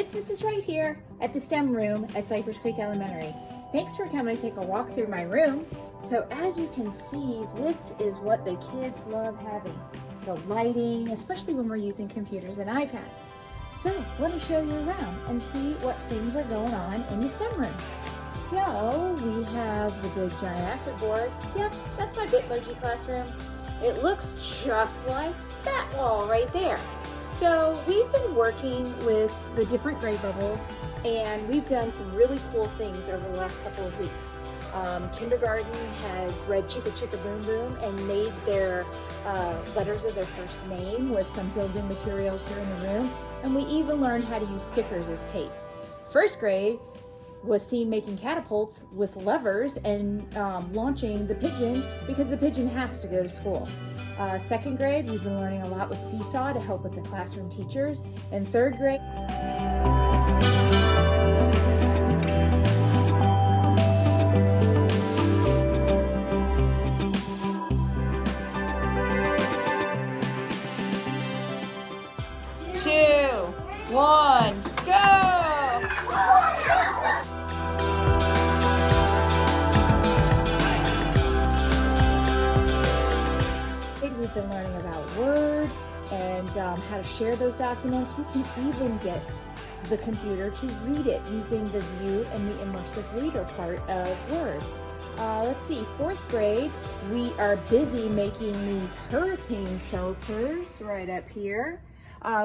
it's Mrs. Wright here at the STEM room at Cypress Creek Elementary. Thanks for coming to take a walk through my room. So as you can see, this is what the kids love having. The lighting, especially when we're using computers and iPads. So let me show you around and see what things are going on in the STEM room. So we have the big giant active board. Yep, that's my Bitmoji classroom. It looks just like that wall right there. So we've been working with the different grade levels and we've done some really cool things over the last couple of weeks. Kindergarten has read Chicka Chicka Boom Boom and made their letters of their first name with some building materials here in the room. And we even learned how to use stickers as tape. First grade was seen making catapults with levers and launching the pigeon because the pigeon has to go to school. Second grade, we've been learning a lot with Seesaw to help with the classroom teachers. And third grade, two, one, go! We've been learning about Word and how to share those documents. You can even get the computer to read it using the view and the immersive reader part of Word. Let's see, fourth grade, we are busy making these hurricane shelters right up here.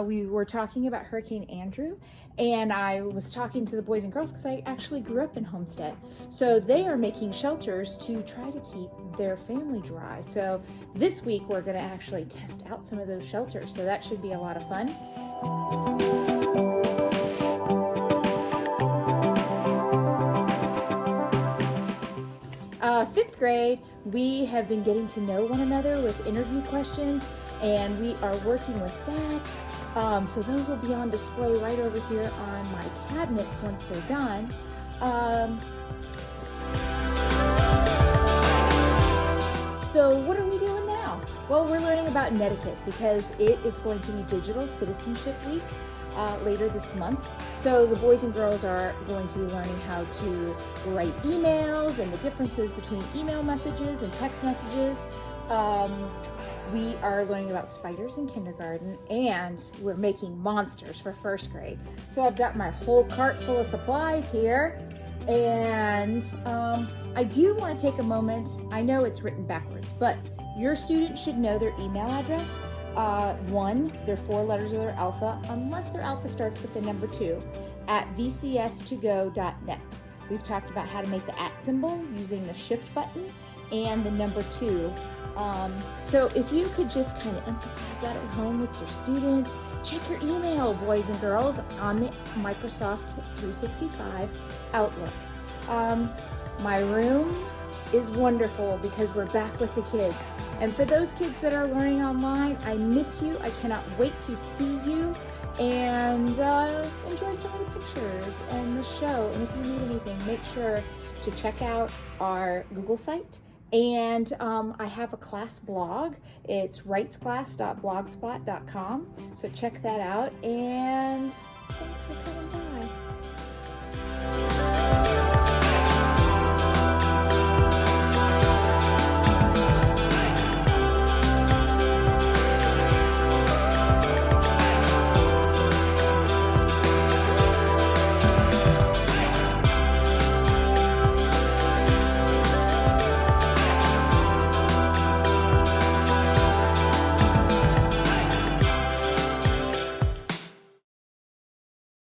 We were talking about Hurricane Andrew, and I was talking to the boys and girls because I actually grew up in Homestead. So they are making shelters to try to keep their family dry. So this week we're going to actually test out some of those shelters. So that should be a lot of fun. Fifth grade, we have been getting to know one another with interview questions, and we are working with that. So those will be on display right over here on my cabinets once they're done. So what are we doing now? Well, we're learning about netiquette because it is going to be Digital Citizenship Week later this month. So the boys and girls are going to be learning how to write emails and the differences between email messages and text messages. We are learning about spiders in kindergarten, and we're making monsters for first grade. So I've got my whole cart full of supplies here, and I do want to take a moment. I know it's written backwards, but your student should know their email address. One, their 4 letters of their alpha, unless their alpha starts with the number 2, at vcs2go.net. We've talked about how to make the @ symbol using the shift button and the number 2. So if you could just kind of emphasize that at home with your students, check your email, boys and girls, on the Microsoft 365 Outlook. My room is wonderful because we're back with the kids. And for those kids that are learning online, I miss you. I cannot wait to see you and enjoy some of the pictures and the show. And if you need anything, make sure to check out our Google site. And I have a class blog. It's wrightsclass.blogspot.com. So check that out. And thanks for coming by.